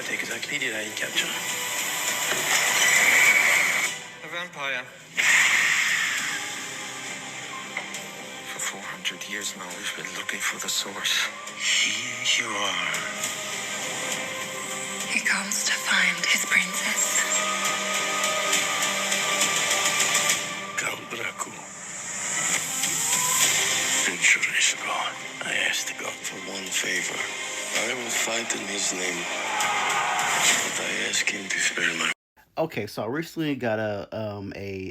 What exactly did I capture? A vampire. For 400 years now, we've been looking for the source. Here you are. He comes to find his princess. Count Dracula. Centuries ago, I asked God for one favor. I will fight in his name, but I ask him to spare my. Okay, so I recently got a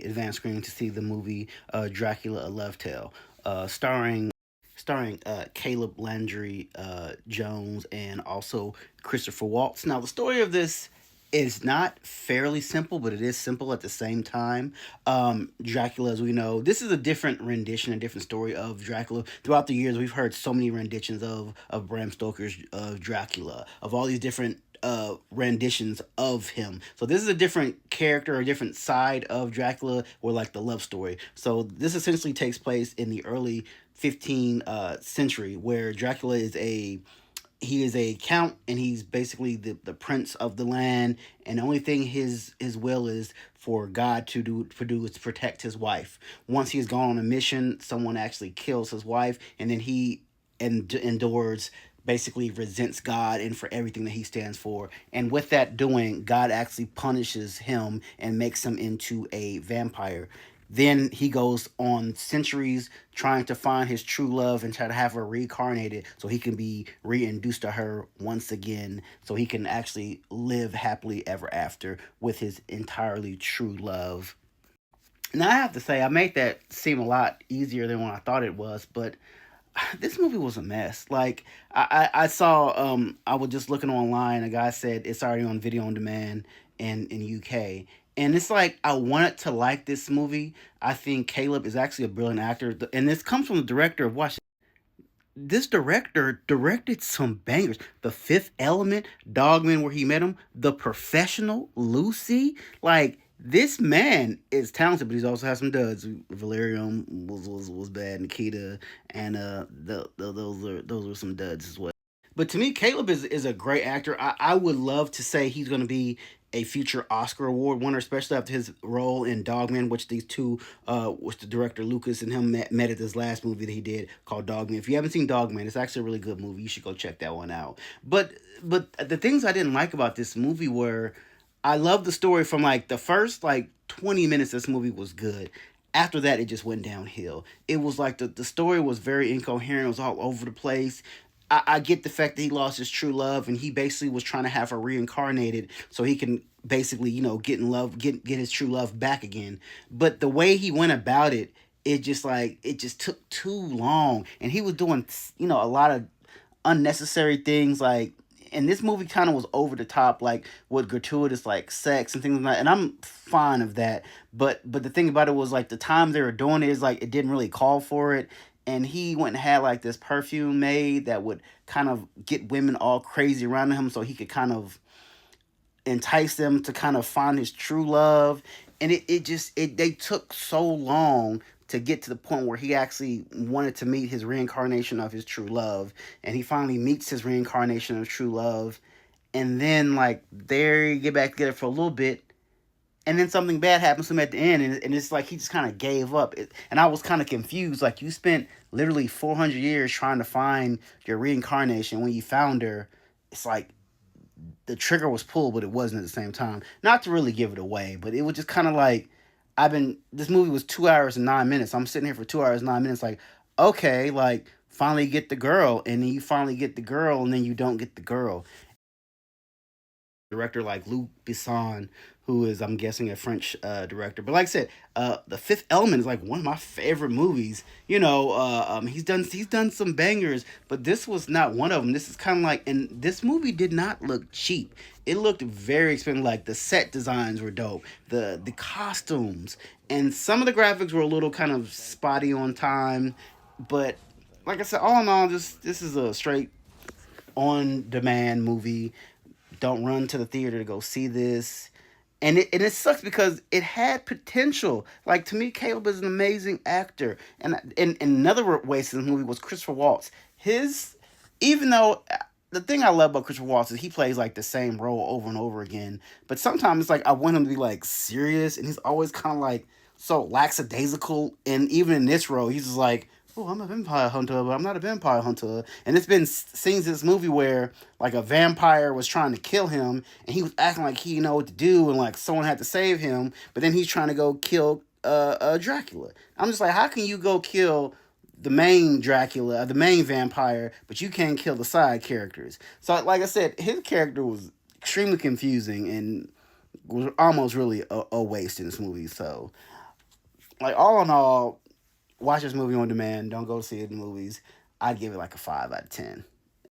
advanced screening to see the movie Dracula: A Love Tale, starring Caleb Landry Jones and also Christopher Waltz. Now, the story of this is not fairly simple, but it is simple at the same time. Dracula, as we know, this is a different rendition, a different story of Dracula. Throughout the years, we've heard so many renditions of Bram Stoker's Dracula, of all these different renditions of him. So this is a different character, a different side of Dracula, or like the love story. So this essentially takes place in the early 15th century, where Dracula is a count, and he's basically the prince of the land, and the only thing his will is for God to do is to protect his wife. Once he's gone on a mission, someone actually kills his wife, and then he endures, basically resents God and for everything that he stands for. And with that doing, God actually punishes him and makes him into a vampire. Then he goes on centuries trying to find his true love and try to have her reincarnated so he can be reintroduced to her once again, so he can actually live happily ever after with his entirely true love. Now, I have to say, I made that seem a lot easier than what I thought it was, but this movie was a mess. Like, I saw, I was just looking online, a guy said it's already on video on demand in UK. And it's like, I wanted to like this movie. I think Caleb is actually a brilliant actor. And this comes from the director of Watch. This director directed some bangers. The Fifth Element, Dogman, where he met him, The Professional, Lucy. Like, this man is talented, but he's also has some duds. Valerium was bad. Nikita, and those are some duds as well. But to me, Caleb is a great actor. I would love to say he's going to be a future Oscar Award winner, especially after his role in Dogman, which these two, which the director Lucas and him met at this last movie that he did called Dogman. If you haven't seen Dogman, it's actually a really good movie. You should go check that one out. But the things I didn't like about this movie were, I love the story from like the first like 20 minutes. This movie was good. After that, it just went downhill. It was like the story was very incoherent. It was all over the place. I get the fact that he lost his true love, and he basically was trying to have her reincarnated so he can basically, get in love, get his true love back again. But the way he went about it, it just took too long, and he was doing a lot of unnecessary things, like. And this movie kind of was over the top, like with gratuitous like sex and things like that. And I'm fine of that, but the thing about it was like the time they were doing it is like it didn't really call for it. And he went and had like this perfume made that would kind of get women all crazy around him, so he could kind of entice them to kind of find his true love. And they took so long to get to the point where he actually wanted to meet his reincarnation of his true love, and he finally meets his reincarnation of true love. And then like there you get back together for a little bit, and then something bad happens to him at the end, and it's like he just kind of gave up. And I was kind of confused. Like, you spent literally 400 years trying to find your reincarnation. When you found her, it's like the trigger was pulled, but it wasn't at the same time. Not to really give it away, but it was just kind of like, this movie was 2 hours and 9 minutes. I'm sitting here for 2 hours, 9 minutes, like, okay, like, finally get the girl, and then you finally get the girl, and then you don't get the girl. Director like Luc Besson, who is, I'm guessing, a French director. But like I said, The Fifth Element is like one of my favorite movies. He's done some bangers, but this was not one of them. This is kind of like, and this movie did not look cheap. It looked very expensive. Like, the set designs were dope, the costumes, and some of the graphics were a little kind of spotty on time. But like I said, all in all, this is a straight on demand movie. Don't run to the theater to go see this. And it sucks because it had potential. Like, to me, Caleb is an amazing actor. And another waste in the movie was Christopher Waltz. Even though the thing I love about Christopher Waltz is he plays like the same role over and over again. But sometimes it's like I want him to be like serious, and he's always kind of like so lackadaisical. And even in this role, he's just like, "Oh, I'm a vampire hunter, but I'm not a vampire hunter." And it's been scenes in this movie where like a vampire was trying to kill him, and he was acting like he know what to do, and like someone had to save him. But then he's trying to go kill Dracula. I'm just like, how can you go kill the main Dracula, the main vampire, but you can't kill the side characters? So, like I said, his character was extremely confusing and was almost really a waste in this movie. So, like, all in all, watch this movie on demand. Don't go see it in the movies. I'd give it like a 5 out of 10.